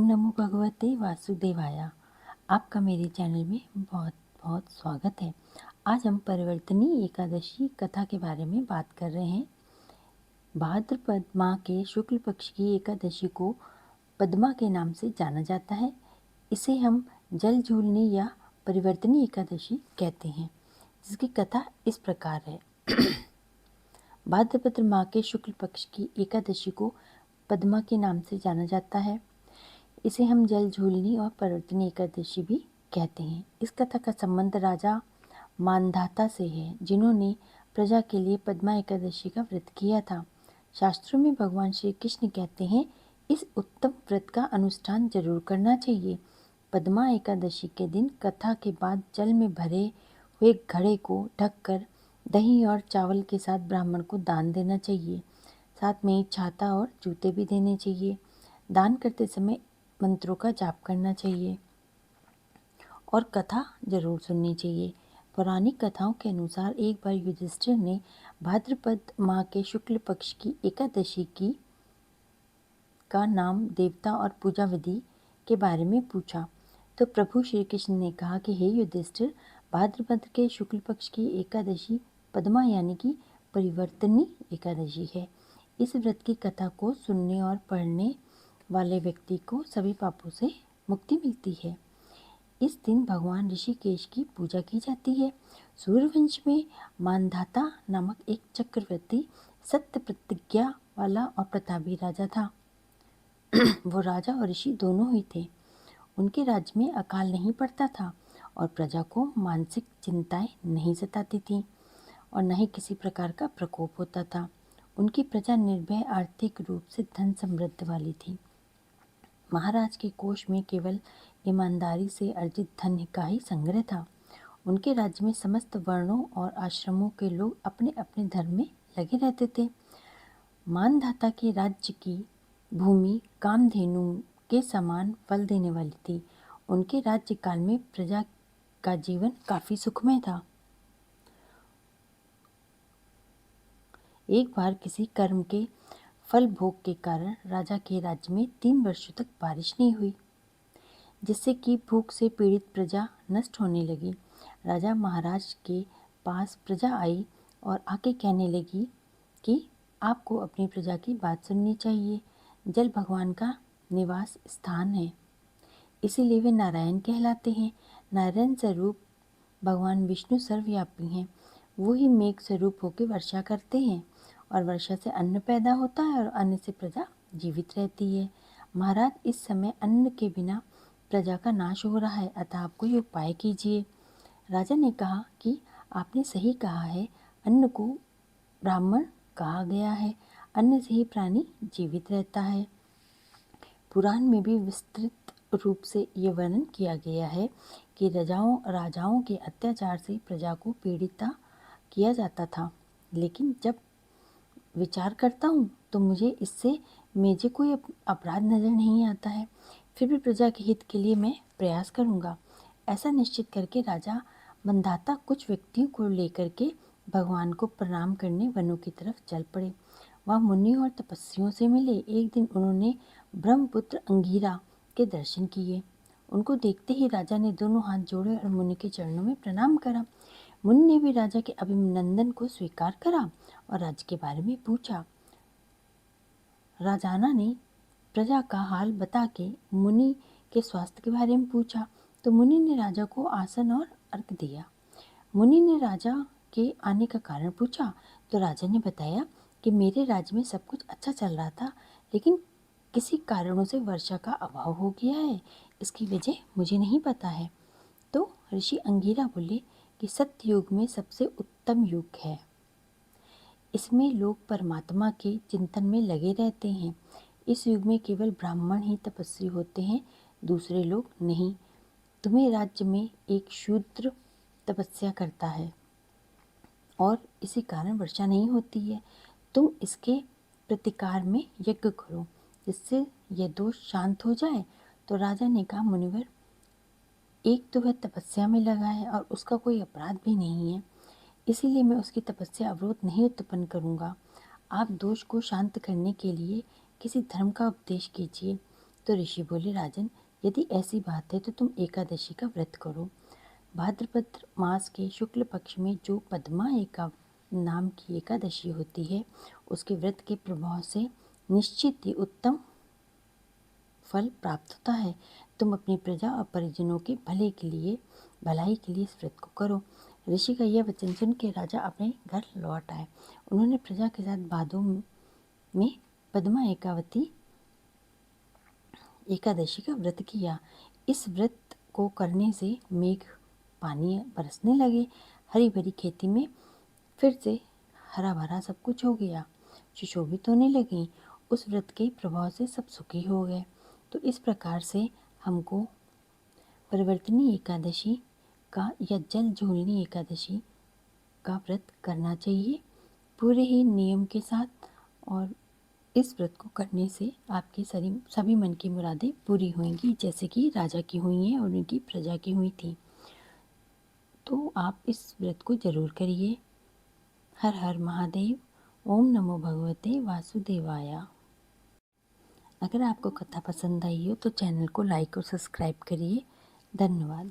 नमो भगवते वासुदेवाय। आपका मेरे चैनल में बहुत बहुत स्वागत है। आज हम परिवर्तनी एकादशी कथा के बारे में बात कर रहे हैं। भाद्रपद माह के शुक्ल पक्ष की एकादशी को पद्मा के नाम से जाना जाता है। इसे हम जल झूलने या परिवर्तनी एकादशी कहते हैं, जिसकी कथा इस प्रकार है। भाद्रपद माह के शुक्ल पक्ष की एकादशी को पद्मा के नाम से जाना जाता है। इसे हम जल झूलनी और परिवर्तनी एकादशी भी कहते हैं। इस कथा का संबंध राजा मानधाता से है, जिन्होंने प्रजा के लिए पद्मा एकादशी का व्रत किया था। शास्त्रों में भगवान श्री कृष्ण कहते हैं, इस उत्तम व्रत का अनुष्ठान जरूर करना चाहिए। पद्मा एकादशी के दिन कथा के बाद जल में भरे हुए घड़े को ढककर दही और चावल के साथ ब्राह्मण को दान देना चाहिए। साथ में छाता और जूते भी देने चाहिए। दान करते समय मंत्रों का जाप करना चाहिए और कथा जरूर सुननी चाहिए। पौराणिक कथाओं के अनुसार एक बार युधिष्ठिर ने भाद्रपद माह के शुक्ल पक्ष की एकादशी का नाम, देवता और पूजा विधि के बारे में पूछा, तो प्रभु श्री कृष्ण ने कहा कि हे युधिष्ठिर, भाद्रपद के शुक्ल पक्ष की एकादशी पद्मा यानी कि परिवर्तनी एकादशी है। इस व्रत की कथा को सुनने और पढ़ने वाले व्यक्ति को सभी पापों से मुक्ति मिलती है। इस दिन भगवान ऋषिकेश की पूजा की जाती है। सूर्यवंश में मानधाता नामक एक चक्रवर्ती सत्य प्रतिज्ञा वाला और प्रतापी राजा था। वो राजा और ऋषि दोनों ही थे। उनके राज्य में अकाल नहीं पड़ता था और प्रजा को मानसिक चिंताएं नहीं सताती थीं और न ही किसी प्रकार का प्रकोप होता था। उनकी प्रजा निर्भय, आर्थिक रूप से धन समृद्ध वाली थी। महाराज के कोष में केवल ईमानदारी से अर्जित धन का ही संग्रह था। उनके राज्य में समस्त वर्णों और आश्रमों के लोग अपने अपने धर्म में लगे रहते थे। मानधाता के राज्य की भूमि कामधेनु के समान फल देने वाली थी। उनके राज्य काल में प्रजा का जीवन काफी सुखमय था। एक बार किसी कर्म के फल भोग के कारण राजा के राज्य में 3 वर्षों तक बारिश नहीं हुई, जिससे कि भूख से पीड़ित प्रजा नष्ट होने लगी। राजा महाराज के पास प्रजा आई और आके कहने लगी कि आपको अपनी प्रजा की बात सुननी चाहिए। जल भगवान का निवास स्थान है, इसीलिए वे नारायण कहलाते हैं। नारायण स्वरूप भगवान विष्णु सर्वव्यापी हैं। वो ही मेघ स्वरूप होकर वर्षा करते हैं और वर्षा से अन्न पैदा होता है और अन्न से प्रजा जीवित रहती है। महाराज, इस समय अन्न के बिना प्रजा का नाश हो रहा है, अतः आप कोई उपाय कीजिए। राजा ने कहा कि आपने सही कहा है, अन्न को ब्राह्मण कहा गया है। अन्न से ही प्राणी जीवित रहता है। पुराण में भी विस्तृत रूप से ये वर्णन किया गया है कि राजाओं के अत्याचार से प्रजा को पीड़ित किया जाता था, लेकिन जब विचार करता हूँ तो मुझे इससे मुझे कोई अपराध नजर नहीं आता है। फिर भी प्रजा के हित के लिए मैं प्रयास करूँगा। ऐसा निश्चित करके राजा मानधाता कुछ व्यक्तियों को लेकर के भगवान को प्रणाम करने वनों की तरफ चल पड़े। वहाँ मुनियों और तपस्वियों से मिले। एक दिन उन्होंने ब्रह्मपुत्र अंगिरा के दर्शन किए। उनको देखते ही राजा ने दोनों हाथ जोड़े और मुनि के चरणों में प्रणाम करा। मुनि ने भी राजा के अभिनंदन को स्वीकार करा और राज्य के बारे में पूछा। राजाना ने प्रजा का हाल बता के मुनि के स्वास्थ्य के बारे में पूछा, तो मुनि ने राजा को आसन और अर्घ दिया। मुनि ने राजा के आने का कारण पूछा, तो राजा ने बताया कि मेरे राज्य में सब कुछ अच्छा चल रहा था, लेकिन किसी कारणों से वर्षा का अभाव हो गया है। इसकी वजह मुझे नहीं पता है। तो ऋषि अंगिरा बोले कि सत्ययुग में सबसे उत्तम युग है। इसमें लोग परमात्मा के चिंतन में लगे रहते हैं। इस युग में केवल ब्राह्मण ही तपस्वी होते हैं, दूसरे लोग नहीं। तुम्हें राज्य में एक शूद्र तपस्या करता है और इसी कारण वर्षा नहीं होती है। तुम इसके प्रतिकार में यज्ञ करो, जिससे यह दोष शांत हो जाए। तो राजा ने कहा, मुनिवर, एक तो वह तपस्या में लगा है और उसका कोई अपराध भी नहीं है, इसीलिए मैं उसकी तपस्या अवरोध नहीं उत्पन्न करूँगा। आप दोष को शांत करने के लिए किसी धर्म का उपदेश कीजिए तो ऋषि बोले, राजन, यदि ऐसी बात है तो तुम एकादशी का व्रत करो। भाद्रपद मास के शुक्ल पक्ष में जो पद्मा एका नाम की एकादशी होती है, उसके व्रत के प्रभाव से निश्चित ही उत्तम फल प्राप्त होता है। तुम अपनी प्रजा और परिजनों के भलाई के लिए इस व्रत को करो। ऋषि का यह वचन सुन के राजा अपने घर लौट आए। उन्होंने प्रजा के साथ भादों में पद्मा एकादशी का व्रत किया। इस व्रत को करने से मेघ पानी बरसने लगे। हरी भरी खेती में फिर से हरा भरा सब कुछ हो गया। सुशोभित होने लगी। उस व्रत के प्रभाव से सब सुखी हो गए। तो इस प्रकार से हमको परिवर्तनी एकादशी का या जल झूलनी एकादशी का व्रत करना चाहिए पूरे ही नियम के साथ। और इस व्रत को करने से आपकी सभी मन की मुरादें पूरी होंगी, जैसे कि राजा की हुई हैं और उनकी प्रजा की हुई थी। तो आप इस व्रत को जरूर करिए। हर हर महादेव। ओम नमो भगवते वासुदेवाय। अगर आपको कथा पसंद आई हो तो चैनल को लाइक और सब्सक्राइब करिए। धन्यवाद।